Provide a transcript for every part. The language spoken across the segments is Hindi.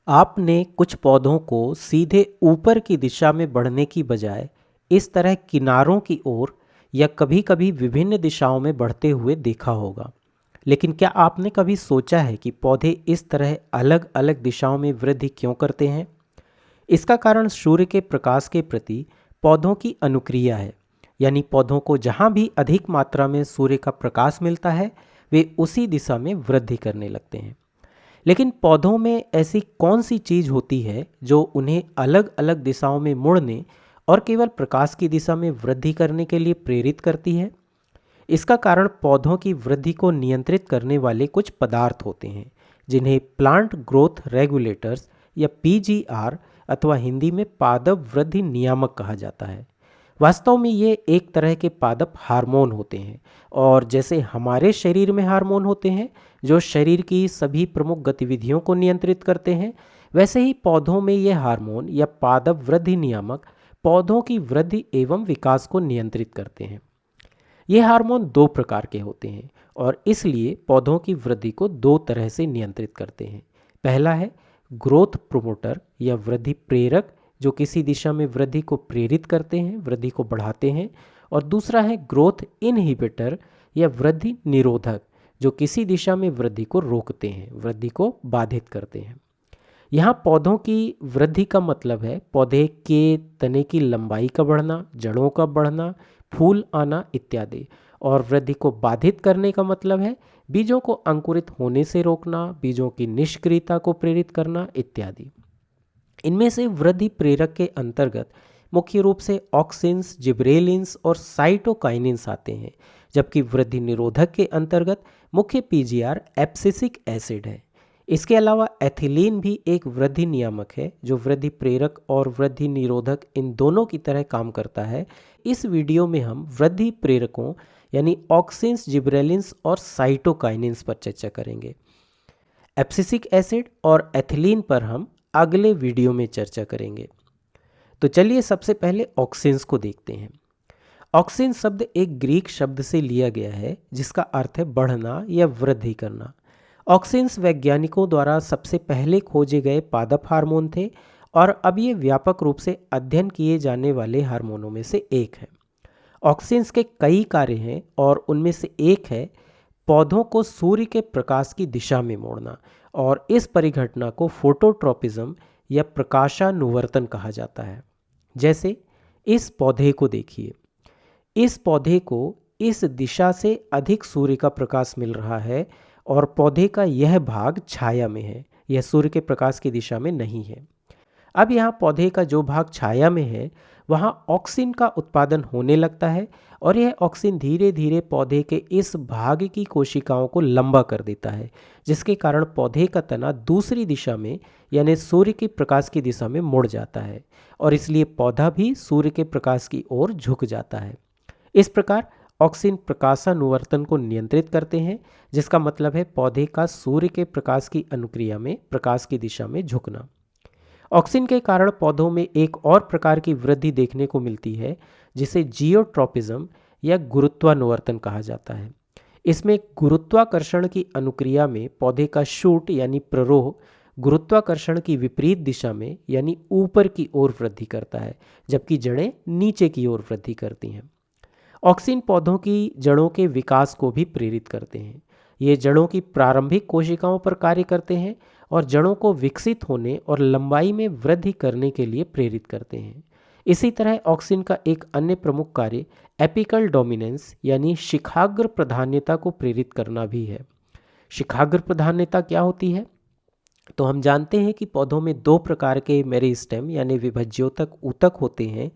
आपने कुछ पौधों को सीधे ऊपर की दिशा में बढ़ने की बजाय इस तरह किनारों की ओर या कभी-कभी विभिन्न दिशाओं में बढ़ते हुए देखा होगा। लेकिन क्या आपने कभी सोचा है कि पौधे इस तरह अलग-अलग दिशाओं में वृद्धि क्यों करते हैं? इसका कारण सूर्य के प्रकाश के प्रति पौधों की अनुक्रिया है। यानी पौधों को जहाँ भी अधिक मात्रा में सूर्य का प्रकाश मिलता है, वे उसी दिशा में वृद्धि करने लगते हैं। लेकिन पौधों में ऐसी कौन सी चीज होती है जो उन्हें अलग अलग दिशाओं में मुड़ने और केवल प्रकाश की दिशा में वृद्धि करने के लिए प्रेरित करती है? इसका कारण पौधों की वृद्धि को नियंत्रित करने वाले कुछ पदार्थ होते हैं, जिन्हें प्लांट ग्रोथ रेगुलेटर्स या पीजीआर अथवा हिंदी में पादप वृद्धि नियामक कहा जाता है। वास्तव में ये एक तरह के पादप हार्मोन होते हैं, और जैसे हमारे शरीर में हार्मोन होते हैं जो शरीर की सभी प्रमुख गतिविधियों को नियंत्रित करते हैं, वैसे ही पौधों में ये हार्मोन या पादप वृद्धि नियामक पौधों की वृद्धि एवं विकास को नियंत्रित करते हैं। ये हार्मोन दो प्रकार के होते हैं और इसलिए पौधों की वृद्धि को दो तरह से नियंत्रित करते हैं। पहला है ग्रोथ प्रोमोटर या वृद्धि प्रेरक, जो किसी दिशा में वृद्धि को प्रेरित करते हैं, वृद्धि को बढ़ाते हैं। और दूसरा है ग्रोथ इनहिबिटर या वृद्धि निरोधक, जो किसी दिशा में वृद्धि को रोकते हैं, वृद्धि को बाधित करते हैं। यहाँ पौधों की वृद्धि का मतलब है पौधे के तने की लंबाई का बढ़ना, जड़ों का बढ़ना, फूल आना इत्यादि। और वृद्धि को बाधित करने का मतलब है बीजों को अंकुरित होने से रोकना, बीजों की निष्क्रियता को प्रेरित करना इत्यादि। इनमें से वृद्धि प्रेरक के अंतर्गत मुख्य रूप से ऑक्सिन्स, जिब्रेलिन्स और साइटोकाइनिन्स आते हैं, जबकि वृद्धि निरोधक के अंतर्गत मुख्य पीजीआर एब्सिसिक एसिड है। इसके अलावा एथिलीन भी एक वृद्धि नियामक है जो वृद्धि प्रेरक और वृद्धि निरोधक इन दोनों की तरह काम करता है। इस वीडियो में हम वृद्धि प्रेरकों यानी ऑक्सिन्स, जिब्रेलिन्स और साइटोकाइनिन्स पर चर्चा करेंगे। एब्सिसिक एसिड और एथिलीन पर हम अगले वीडियो में चर्चा करेंगे। तो चलिए सबसे द्वारा ऑक्सिन्स को देखते हैं। ऑक्सिन शब्द एक ग्रीक शब्द से लिया गया है जिसका अर्थ है बढ़ना या वृद्धि करना। ऑक्सिन्स वैज्ञानिकों द्वारा सबसे पहले खोजे गए पादप हार्मोन थे और अब ये व्यापक रूप से अध्ययन किए जाने वाले हार्मोनों में से एक है। ऑक्सिन्स के कई कार्य हैं और उनमें से एक है पौधों को सूर्य के प्रकाश की दिशा में मोड़ना, और इस परिघटना को फोटोट्रोपिज्म या प्रकाशानुवर्तन कहा जाता है। जैसे इस पौधे को देखिए, इस पौधे को इस दिशा से अधिक सूर्य का प्रकाश मिल रहा है और पौधे का यह भाग छाया में है, यह सूर्य के प्रकाश की दिशा में नहीं है। अब यहाँ पौधे का जो भाग छाया में है वहाँ ऑक्सिन का उत्पादन होने लगता है और यह ऑक्सिन धीरे धीरे पौधे के इस भाग की कोशिकाओं को लंबा कर देता है, जिसके कारण पौधे का तना दूसरी दिशा में यानी सूर्य की प्रकाश की दिशा में मुड़ जाता है और इसलिए पौधा भी सूर्य के प्रकाश की ओर झुक जाता है। इस प्रकार ऑक्सिन प्रकाशानुवर्तन को नियंत्रित करते हैं, जिसका मतलब है पौधे का सूर्य के प्रकाश की अनुक्रिया में प्रकाश की दिशा में झुकना। ऑक्सिन के कारण पौधों में एक और प्रकार की वृद्धि देखने को मिलती है जिसे जियोट्रोपिज्म या गुरुत्वानुवर्तन कहा जाता है। इसमें गुरुत्वाकर्षण की अनुक्रिया में पौधे का शूट यानी प्ररोह गुरुत्वाकर्षण की विपरीत दिशा में यानी ऊपर की ओर वृद्धि करता है, जबकि जड़ें नीचे की ओर वृद्धि करती हैं। ऑक्सिन पौधों की जड़ों के विकास को भी प्रेरित करते हैं। ये जड़ों की प्रारंभिक कोशिकाओं पर कार्य करते हैं और जड़ों को विकसित होने और लंबाई में वृद्धि करने के लिए प्रेरित करते हैं। इसी तरह ऑक्सिन का एक अन्य प्रमुख कार्य एपिकल डोमिनेंस यानी शिखाग्र प्रधान्यता को प्रेरित करना भी है। शिखाग्र प्रधान्यता क्या होती है? तो हम जानते हैं कि पौधों में दो प्रकार के मेरिस्टेम यानी विभज्योतक ऊतक होते हैं।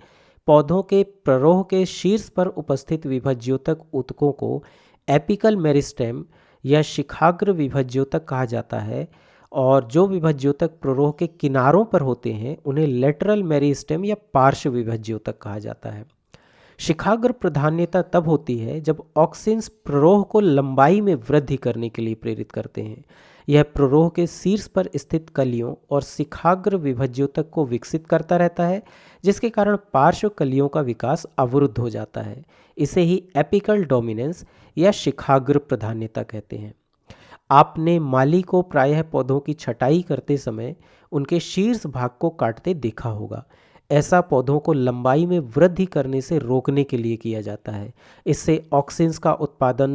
पौधों के प्ररोह के शीर्ष पर उपस्थित विभज्योतक ऊतकों को एपिकल मेरिस्टेम या शिखाग्र विभज्योतक कहा जाता है और जो विभज्योतक प्ररोह के किनारों पर होते हैं उन्हें लेटरल मेरिस्टेम या पार्श्व विभज्योतक कहा जाता है। शिखाग्र प्रधान्यता तब होती है जब ऑक्सिन्स प्ररोह को लंबाई में वृद्धि करने के लिए प्रेरित करते हैं। यह प्ररोह के शीर्ष पर स्थित कलियों और शिखाग्र विभज्योतक को विकसित करता रहता है, जिसके कारण पार्श्व कलियों का विकास अवरुद्ध हो जाता है। इसे ही एपिकल डोमिनेंस या शिखाग्र प्रधान्यता कहते हैं। आपने माली को प्रायः पौधों की छटाई करते समय उनके शीर्ष भाग को काटते देखा होगा। ऐसा पौधों को लंबाई में वृद्धि करने से रोकने के लिए किया जाता है। इससे ऑक्सिन्स का उत्पादन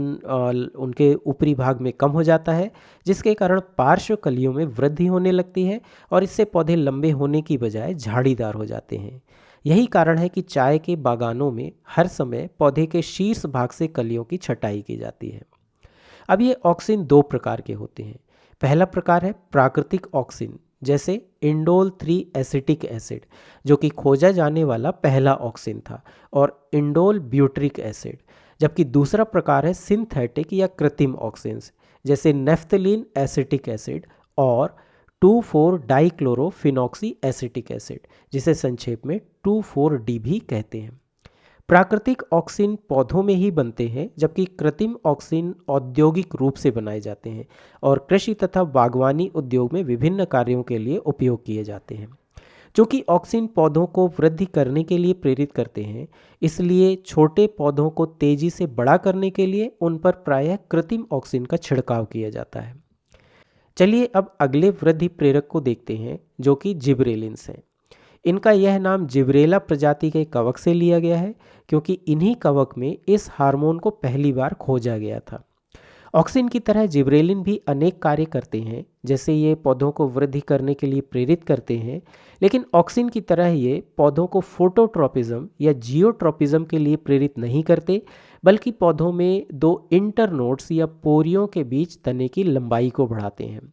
उनके ऊपरी भाग में कम हो जाता है, जिसके कारण पार्श्व कलियों में वृद्धि होने लगती है और इससे पौधे लंबे होने की बजाय झाड़ीदार हो जाते हैं। यही कारण है कि चाय के बागानों में हर समय पौधे के शीर्ष भाग से कलियों की छटाई की जाती है। अब ये ऑक्सिन दो प्रकार के होते हैं। पहला प्रकार है प्राकृतिक ऑक्सिन, जैसे इंडोल 3 एसिटिक एसिड, जो कि खोजा जाने वाला पहला ऑक्सिन था, और इंडोल ब्यूट्रिक एसिड। जबकि दूसरा प्रकार है सिंथेटिक या कृत्रिम ऑक्सिन्स, जैसे नेफ्थलीन एसिटिक एसिड और 2,4 डाइक्लोरोफिनॉक्सी एसिटिक एसिड, जिसे संक्षेप में 2,4-D भी कहते हैं। प्राकृतिक ऑक्सिन पौधों में ही बनते हैं, जबकि कृत्रिम ऑक्सिन औद्योगिक रूप से बनाए जाते हैं और कृषि तथा बागवानी उद्योग में विभिन्न कार्यों के लिए उपयोग किए जाते हैं। चूँकि ऑक्सिन पौधों को वृद्धि करने के लिए प्रेरित करते हैं, इसलिए छोटे पौधों को तेजी से बड़ा करने के लिए उन पर प्रायः कृत्रिम ऑक्सिन का छिड़काव किया जाता है। चलिए अब अगले वृद्धि प्रेरक को देखते हैं, जो कि जिबरेलिन्स हैं। इनका यह नाम जिब्रेला प्रजाति के कवक से लिया गया है, क्योंकि इन्हीं कवक में इस हार्मोन को पहली बार खोजा गया था। ऑक्सिन की तरह जिब्रेलिन भी अनेक कार्य करते हैं, जैसे ये पौधों को वृद्धि करने के लिए प्रेरित करते हैं, लेकिन ऑक्सिन की तरह ये पौधों को फोटोट्रोपिज्म या जियोट्रोपिज्म के लिए प्रेरित नहीं करते, बल्कि पौधों में दो इंटरनोड्स या पोरियों के बीच तने की लंबाई को बढ़ाते हैं।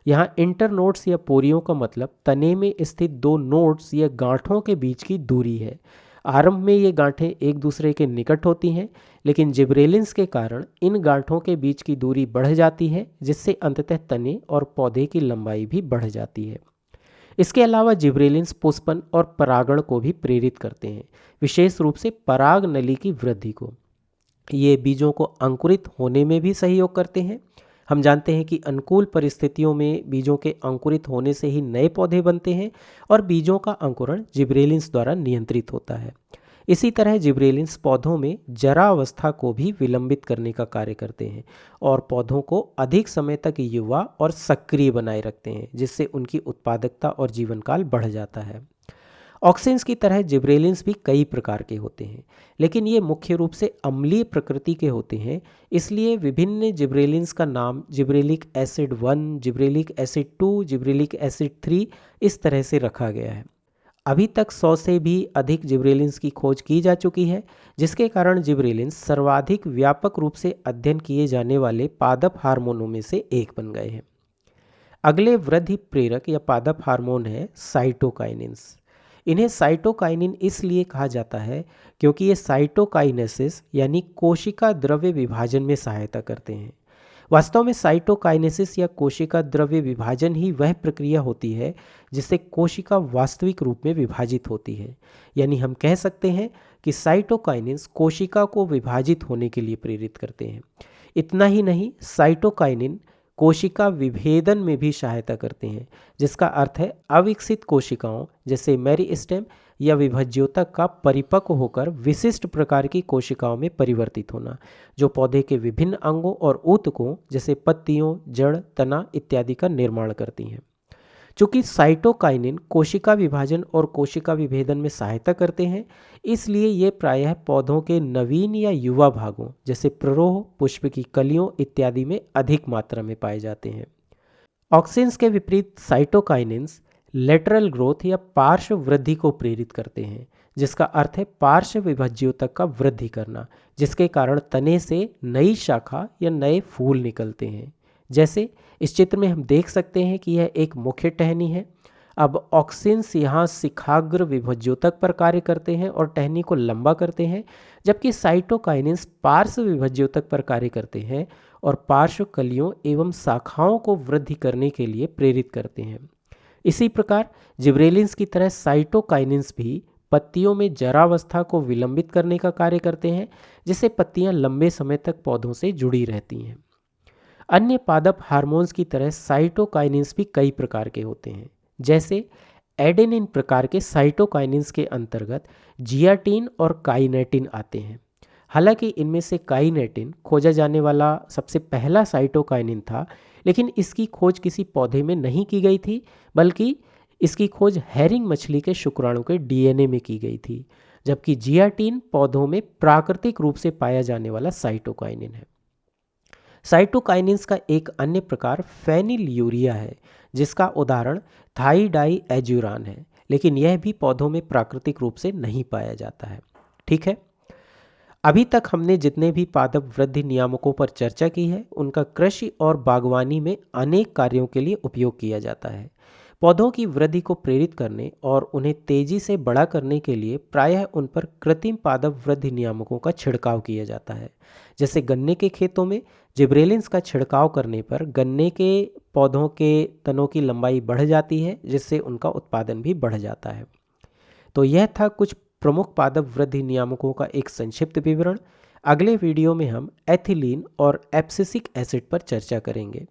यहाँ इंटरनोड्स या पोरियों का मतलब तने में स्थित दो नोड्स या गांठों के बीच की दूरी है। आरंभ में ये गांठें एक दूसरे के निकट होती हैं, लेकिन जिब्रेलिन्स के कारण इन गांठों के बीच की दूरी बढ़ जाती है, जिससे अंततः तने और पौधे की लंबाई भी बढ़ जाती है। इसके अलावा जिब्रेलिन्स पुष्पन और परागण को भी प्रेरित करते हैं, विशेष रूप से पराग नली की वृद्धि को। ये बीजों को अंकुरित होने में भी सहयोग करते हैं। हम जानते हैं कि अनुकूल परिस्थितियों में बीजों के अंकुरित होने से ही नए पौधे बनते हैं और बीजों का अंकुरण जिब्रेलिन्स द्वारा नियंत्रित होता है। इसी तरह जिब्रेलिन्स पौधों में जरा अवस्था को भी विलंबित करने का कार्य करते हैं और पौधों को अधिक समय तक युवा और सक्रिय बनाए रखते हैं, जिससे उनकी उत्पादकता और जीवनकाल बढ़ जाता है। ऑक्सिन्स की तरह जिब्रेलिन्स भी कई प्रकार के होते हैं, लेकिन ये मुख्य रूप से अम्लीय प्रकृति के होते हैं। इसलिए विभिन्न जिब्रेलिन्स का नाम gibberellic acid 1, gibberellic acid 2, gibberellic acid 3 इस तरह से रखा गया है। अभी तक 100 से भी अधिक जिब्रेलिन्स की खोज की जा चुकी है, जिसके कारण जिब्रेलिन्स सर्वाधिक व्यापक रूप से अध्ययन किए जाने वाले पादप हार्मोनों में से एक बन गए हैं। अगले वृद्धि प्रेरक या पादप हार्मोन है साइटोकाइनिन्स। इन्हें साइटोकाइनिन इसलिए कहा जाता है क्योंकि ये साइटोकाइनेसिस यानी कोशिका द्रव्य विभाजन में सहायता करते हैं। वास्तव में साइटोकाइनेसिस या कोशिका द्रव्य विभाजन ही वह प्रक्रिया होती है जिससे कोशिका वास्तविक रूप में विभाजित होती है। यानी हम कह सकते हैं कि साइटोकाइनिन्स कोशिका को विभाजित होने के लिए प्रेरित करते हैं। इतना ही नहीं, साइटोकाइनिन कोशिका विभेदन में भी सहायता करते हैं, जिसका अर्थ है अविकसित कोशिकाओं जैसे मेरिस्टेम या विभज्योतक का परिपक्व होकर विशिष्ट प्रकार की कोशिकाओं में परिवर्तित होना, जो पौधे के विभिन्न अंगों और ऊतकों जैसे पत्तियों, जड़, तना इत्यादि का निर्माण करती हैं। चूँकि साइटोकाइनिन कोशिका विभाजन और कोशिका विभेदन में सहायता करते हैं, इसलिए ये प्रायः पौधों के नवीन या युवा भागों जैसे प्ररोह, पुष्प की कलियों इत्यादि में अधिक मात्रा में पाए जाते हैं। ऑक्सिन्स के विपरीत साइटोकाइनिन्स लेटरल ग्रोथ या पार्श्व वृद्धि को प्रेरित करते हैं, जिसका अर्थ है पार्श्व विभज्योतक का वृद्धि करना, जिसके कारण तने से नई शाखा या नए फूल निकलते हैं। जैसे इस चित्र में हम देख सकते हैं कि यह एक मुख्य टहनी है। अब ऑक्सिन्स यहाँ शिखाग्र विभज्योतक पर कार्य करते हैं और टहनी को लंबा करते हैं, जबकि साइटोकाइनिन्स पार्श्व विभज्योतक पर कार्य करते हैं और पार्श्व कलियों एवं शाखाओं को वृद्धि करने के लिए प्रेरित करते हैं। इसी प्रकार जिब्रेलिन्स की तरह साइटोकाइनिन्स भी पत्तियों में जरावस्था को विलंबित करने का कार्य करते हैं, जिससे पत्तियां लंबे समय तक पौधों से जुड़ी रहती हैं। अन्य पादप हार्मोन्स की तरह साइटोकाइनिन्स भी कई प्रकार के होते हैं। जैसे एडेनिन प्रकार के साइटोकाइनिन्स के अंतर्गत जियाटिन और काइनेटिन आते हैं। हालांकि इनमें से काइनेटिन खोजा जाने वाला सबसे पहला साइटोकाइनिन था, लेकिन इसकी खोज किसी पौधे में नहीं की गई थी, बल्कि इसकी खोज हैरिंग मछली के शुक्राणु के डीएनए में की गई थी, जबकि जियाटिन पौधों में प्राकृतिक रूप से पाया जाने वाला साइटोकाइनिन है। साइटोकाइनिन्स का एक अन्य प्रकार फेनिल यूरिया है, जिसका उदाहरण थाइडाई एज्यूरान है, लेकिन यह भी पौधों में प्राकृतिक रूप से नहीं पाया जाता है। ठीक है, अभी तक हमने जितने भी पादप वृद्धि नियामकों पर चर्चा की है, उनका कृषि और बागवानी में अनेक कार्यों के लिए उपयोग किया जाता है। पौधों की वृद्धि को प्रेरित करने और उन्हें तेजी से बड़ा करने के लिए प्रायः उन पर कृत्रिम पादप वृद्धि नियामकों का छिड़काव किया जाता है। जैसे गन्ने के खेतों में जिब्रेलिन्स का छिड़काव करने पर गन्ने के पौधों के तनों की लंबाई बढ़ जाती है, जिससे उनका उत्पादन भी बढ़ जाता है। तो यह था कुछ प्रमुख पादप वृद्धि नियामकों का एक संक्षिप्त विवरण। अगले वीडियो में हम एथिलीन और एब्सिसिक एसिड पर चर्चा करेंगे।